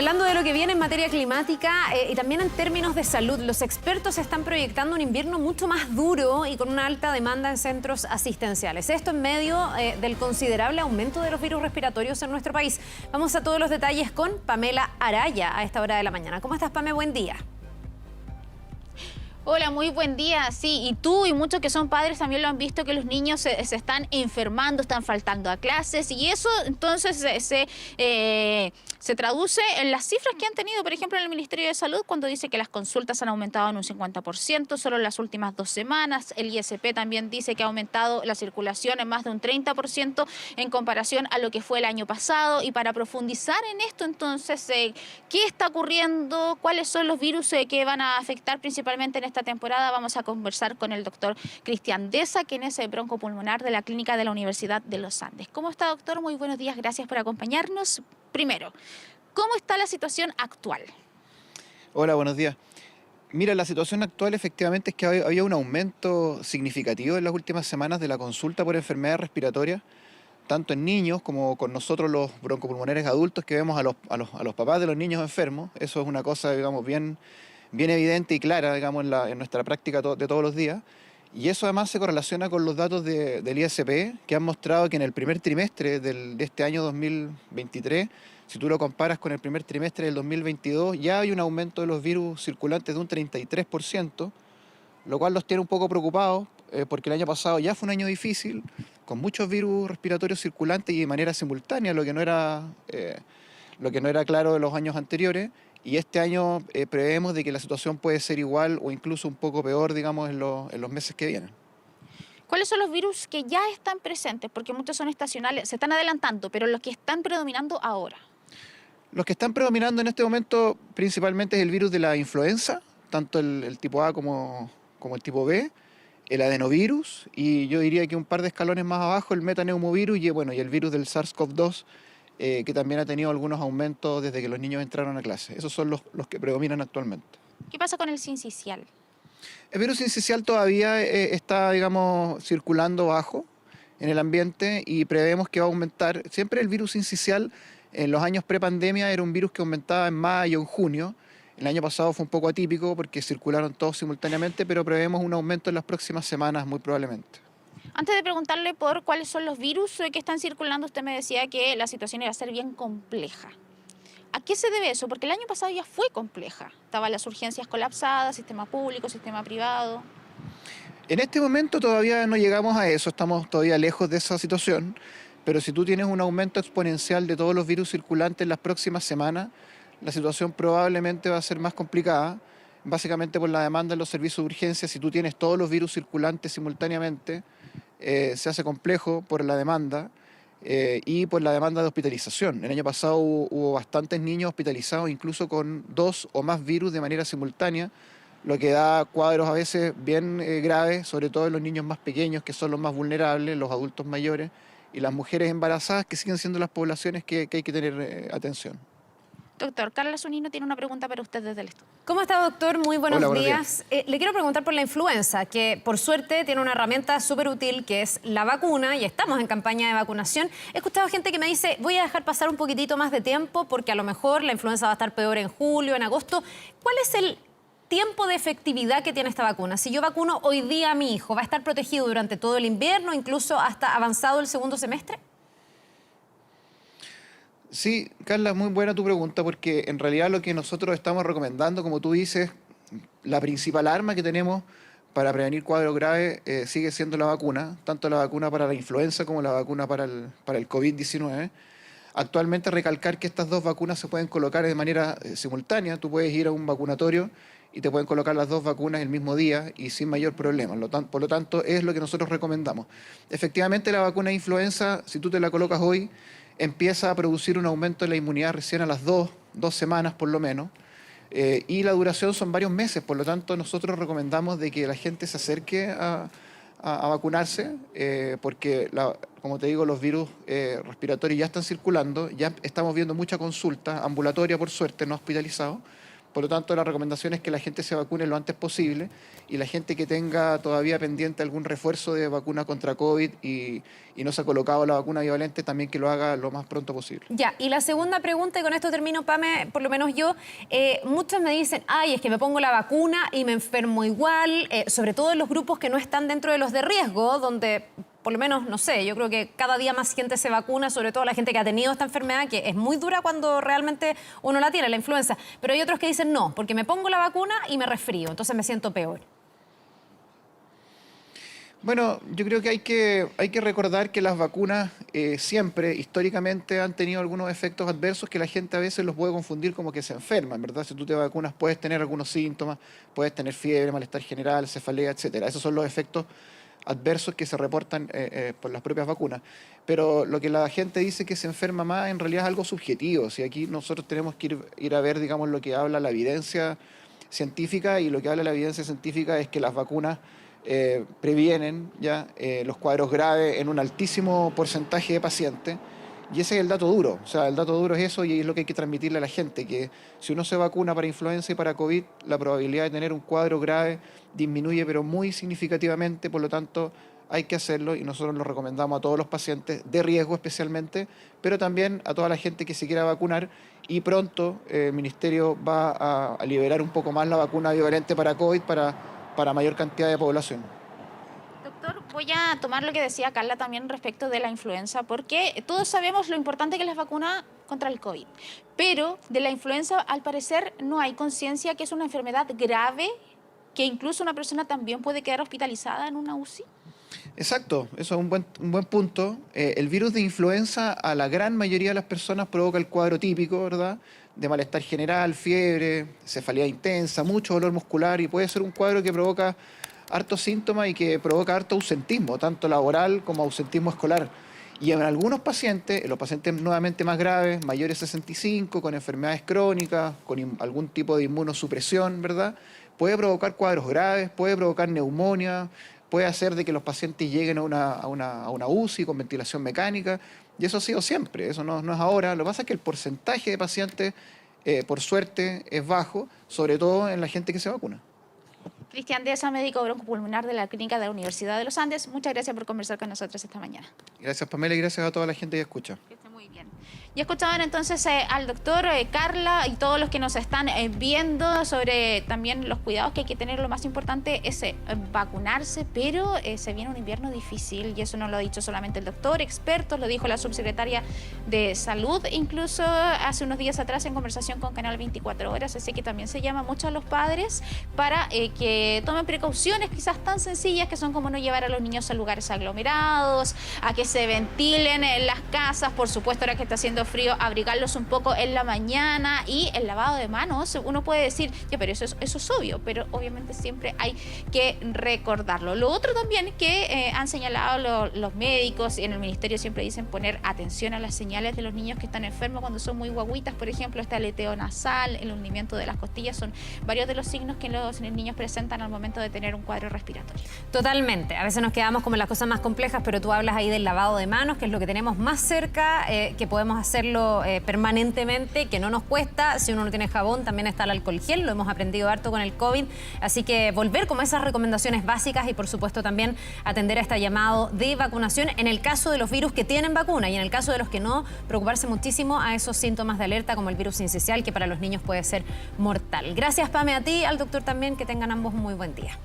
Hablando de lo que viene en materia climática y también en términos de salud, los expertos están proyectando un invierno mucho más duro y con una alta demanda en centros asistenciales. Esto en medio del considerable aumento de los virus respiratorios en nuestro país. Vamos a todos los detalles con Pamela Araya a esta hora de la mañana. ¿Cómo estás, Pame? Buen día. Hola, muy buen día. Sí, y tú y muchos que son padres también lo han visto, que los niños se están enfermando, están faltando a clases, y eso entonces se traduce en las cifras que han tenido, por ejemplo, en el Ministerio de Salud, cuando dice que las consultas han aumentado en un 50% solo en las últimas 2 semanas. El ISP también dice que ha aumentado la circulación en más de un 30% en comparación a lo que fue el año pasado. Y para profundizar en esto, entonces, ¿qué está ocurriendo? ¿Cuáles son los virus que van a afectar principalmente en esta temporada? Vamos a conversar con el doctor Cristian Deza, quien es broncopulmonar de la Clínica de la Universidad de los Andes. ¿Cómo está, doctor? Muy buenos días, gracias por acompañarnos. Primero, ¿cómo está la situación actual? Hola, buenos días. Mira, la situación actual efectivamente es que había un aumento significativo en las últimas semanas de la consulta por enfermedades respiratorias, tanto en niños como con nosotros los broncopulmonares adultos, que vemos a los papás de los niños enfermos. Eso es una cosa, digamos, bien evidente y clara, digamos, en nuestra práctica de todos los días. Y eso además se correlaciona con los datos del ISP, que han mostrado que en el primer trimestre de este año 2023, si tú lo comparas con el primer trimestre del 2022, ya hay un aumento de los virus circulantes de un 33%, lo cual los tiene un poco preocupados, porque el año pasado ya fue un año difícil, con muchos virus respiratorios circulantes y de manera simultánea, lo que no era claro de los años anteriores. Y este año prevemos de que la situación puede ser igual o incluso un poco peor, digamos, en los meses que vienen. ¿Cuáles son los virus que ya están presentes? Porque muchos son estacionales, se están adelantando, pero los que están predominando ahora. Los que están predominando en este momento principalmente es el virus de la influenza, tanto el tipo A como el tipo B, el adenovirus, y yo diría que un par de escalones más abajo el metaneumovirus y el virus del SARS-CoV-2, que también ha tenido algunos aumentos desde que los niños entraron a clase. Esos son los que predominan actualmente. ¿Qué pasa con el sincicial? El virus sincicial todavía está, digamos, circulando bajo en el ambiente y prevemos que va a aumentar. Siempre el virus sincicial en los años prepandemia era un virus que aumentaba en mayo, en junio. El año pasado fue un poco atípico porque circularon todos simultáneamente, pero prevemos un aumento en las próximas semanas muy probablemente. Antes de preguntarle por cuáles son los virus que están circulando, usted me decía que la situación iba a ser bien compleja. ¿A qué se debe eso? Porque el año pasado ya fue compleja. Estaban las urgencias colapsadas, sistema público, sistema privado. En este momento todavía no llegamos a eso, estamos todavía lejos de esa situación, pero si tú tienes un aumento exponencial de todos los virus circulantes en las próximas semanas, la situación probablemente va a ser más complicada, básicamente por la demanda en los servicios de urgencia. Si tú tienes todos los virus circulantes simultáneamente, se hace complejo por la demanda y por la demanda de hospitalización. El año pasado hubo bastantes niños hospitalizados, incluso con 2 o más virus de manera simultánea, lo que da cuadros a veces bien graves, sobre todo en los niños más pequeños, que son los más vulnerables, los adultos mayores y las mujeres embarazadas, que siguen siendo las poblaciones que hay que tener atención. Doctor, Carla Zunino tiene una pregunta para usted desde el estudio. ¿Cómo está, doctor? Muy buenos Hola, buenos días. Le quiero preguntar por la influenza, que por suerte tiene una herramienta súper útil, que es la vacuna, y estamos en campaña de vacunación. He escuchado gente que me dice, voy a dejar pasar un poquitito más de tiempo, porque a lo mejor la influenza va a estar peor en julio, en agosto. ¿Cuál es el tiempo de efectividad que tiene esta vacuna? Si yo vacuno hoy día a mi hijo, ¿va a estar protegido durante todo el invierno, incluso hasta avanzado el segundo semestre? Sí, Carla, muy buena tu pregunta, porque en realidad lo que nosotros estamos recomendando, como tú dices, la principal arma que tenemos para prevenir cuadros graves sigue siendo la vacuna, tanto la vacuna para la influenza como la vacuna para el COVID-19. Actualmente recalcar que estas dos vacunas se pueden colocar de manera simultánea. Tú puedes ir a un vacunatorio y te pueden colocar las dos vacunas el mismo día y sin mayor problema. Por lo tanto, es lo que nosotros recomendamos. Efectivamente, la vacuna de influenza, si tú te la colocas hoy, empieza a producir un aumento de la inmunidad recién a las 2 semanas por lo menos, y la duración son varios meses. Por lo tanto, nosotros recomendamos de que la gente se acerque a vacunarse, porque, como te digo, los virus respiratorios ya están circulando, ya estamos viendo mucha consulta ambulatoria, por suerte, no hospitalizado, Por lo tanto, la recomendación es que la gente se vacune lo antes posible y la gente que tenga todavía pendiente algún refuerzo de vacuna contra COVID y no se ha colocado la vacuna bivalente, también que lo haga lo más pronto posible. Ya, y la segunda pregunta, y con esto termino, Pame, por lo menos yo, muchos me dicen, ay, es que me pongo la vacuna y me enfermo igual, sobre todo en los grupos que no están dentro de los de riesgo, donde por lo menos, no sé, yo creo que cada día más gente se vacuna, sobre todo la gente que ha tenido esta enfermedad, que es muy dura cuando realmente uno la tiene, la influenza. Pero hay otros que dicen, no, porque me pongo la vacuna y me resfrío, entonces me siento peor. Bueno, yo creo que hay que recordar que las vacunas siempre, históricamente, han tenido algunos efectos adversos que la gente a veces los puede confundir como que se enferman, ¿verdad? Si tú te vacunas puedes tener algunos síntomas, puedes tener fiebre, malestar general, cefalea, etcétera. Esos son los efectos adversos que se reportan por las propias vacunas. Pero lo que la gente dice que se enferma más en realidad es algo subjetivo. Si aquí nosotros tenemos que ir a ver, digamos, lo que habla la evidencia científica, y lo que habla la evidencia científica es que las vacunas previenen ya los cuadros graves en un altísimo porcentaje de pacientes. Y ese es el dato duro, o sea, el dato duro es eso y es lo que hay que transmitirle a la gente, que si uno se vacuna para influenza y para COVID, la probabilidad de tener un cuadro grave disminuye pero muy significativamente, por lo tanto hay que hacerlo y nosotros lo recomendamos a todos los pacientes de riesgo especialmente, pero también a toda la gente que se quiera vacunar y pronto el Ministerio va a liberar un poco más la vacuna bivalente para COVID para mayor cantidad de población. Doctor, voy a tomar lo que decía Carla también respecto de la influenza, porque todos sabemos lo importante que es la vacuna contra el COVID, pero de la influenza al parecer no hay conciencia que es una enfermedad grave, que incluso una persona también puede quedar hospitalizada en una UCI. Exacto, eso es un buen punto. El virus de influenza a la gran mayoría de las personas provoca el cuadro típico, ¿verdad? De malestar general, fiebre, cefalea intensa, mucho dolor muscular y puede ser un cuadro que provoca hartos síntomas y que provoca harto ausentismo, tanto laboral como ausentismo escolar. Y en algunos pacientes, en los pacientes nuevamente más graves, mayores de 65, con enfermedades crónicas, con algún tipo de inmunosupresión, ¿verdad? Puede provocar cuadros graves, puede provocar neumonía, puede hacer de que los pacientes lleguen a una UCI con ventilación mecánica, y eso ha sido siempre, eso no es ahora. Lo que pasa es que el porcentaje de pacientes, por suerte, es bajo, sobre todo en la gente que se vacuna. Cristian Deza, médico broncopulmonar de la Clínica de la Universidad de los Andes, muchas gracias por conversar con nosotros esta mañana. Gracias, Pamela, y gracias a toda la gente que escucha. Que esté muy bien. Ya escuchaban entonces al doctor Carla y todos los que nos están viendo sobre también los cuidados que hay que tener. Lo más importante es vacunarse, pero se viene un invierno difícil y eso no lo ha dicho solamente el doctor, expertos, lo dijo la subsecretaria de Salud, incluso hace unos días atrás en conversación con Canal 24 Horas, así que también se llama mucho a los padres para que tomen precauciones quizás tan sencillas que son como no llevar a los niños a lugares aglomerados, a que se ventilen en las casas, por supuesto ahora que está haciendo frío, abrigarlos un poco en la mañana, y el lavado de manos. Uno puede decir, ya, pero eso es obvio, pero obviamente siempre hay que recordarlo. Lo otro también que han señalado los médicos y en el ministerio siempre dicen poner atención a las señales de los niños que están enfermos cuando son muy guaguitas, por ejemplo, este aleteo nasal, el hundimiento de las costillas, son varios de los signos que los niños presentan al momento de tener un cuadro respiratorio. Totalmente. A veces nos quedamos como en las cosas más complejas, pero tú hablas ahí del lavado de manos, que es lo que tenemos más cerca, que podemos hacerlo permanentemente, que no nos cuesta. Si uno no tiene jabón, también está el alcohol gel, lo hemos aprendido harto con el COVID. Así que volver como a esas recomendaciones básicas y, por supuesto, también atender a este llamado de vacunación en el caso de los virus que tienen vacuna y en el caso de los que no, preocuparse muchísimo a esos síntomas de alerta como el virus sincicial, que para los niños puede ser mortal. Gracias, Pame, a ti, al doctor también, que tengan ambos un muy buen día.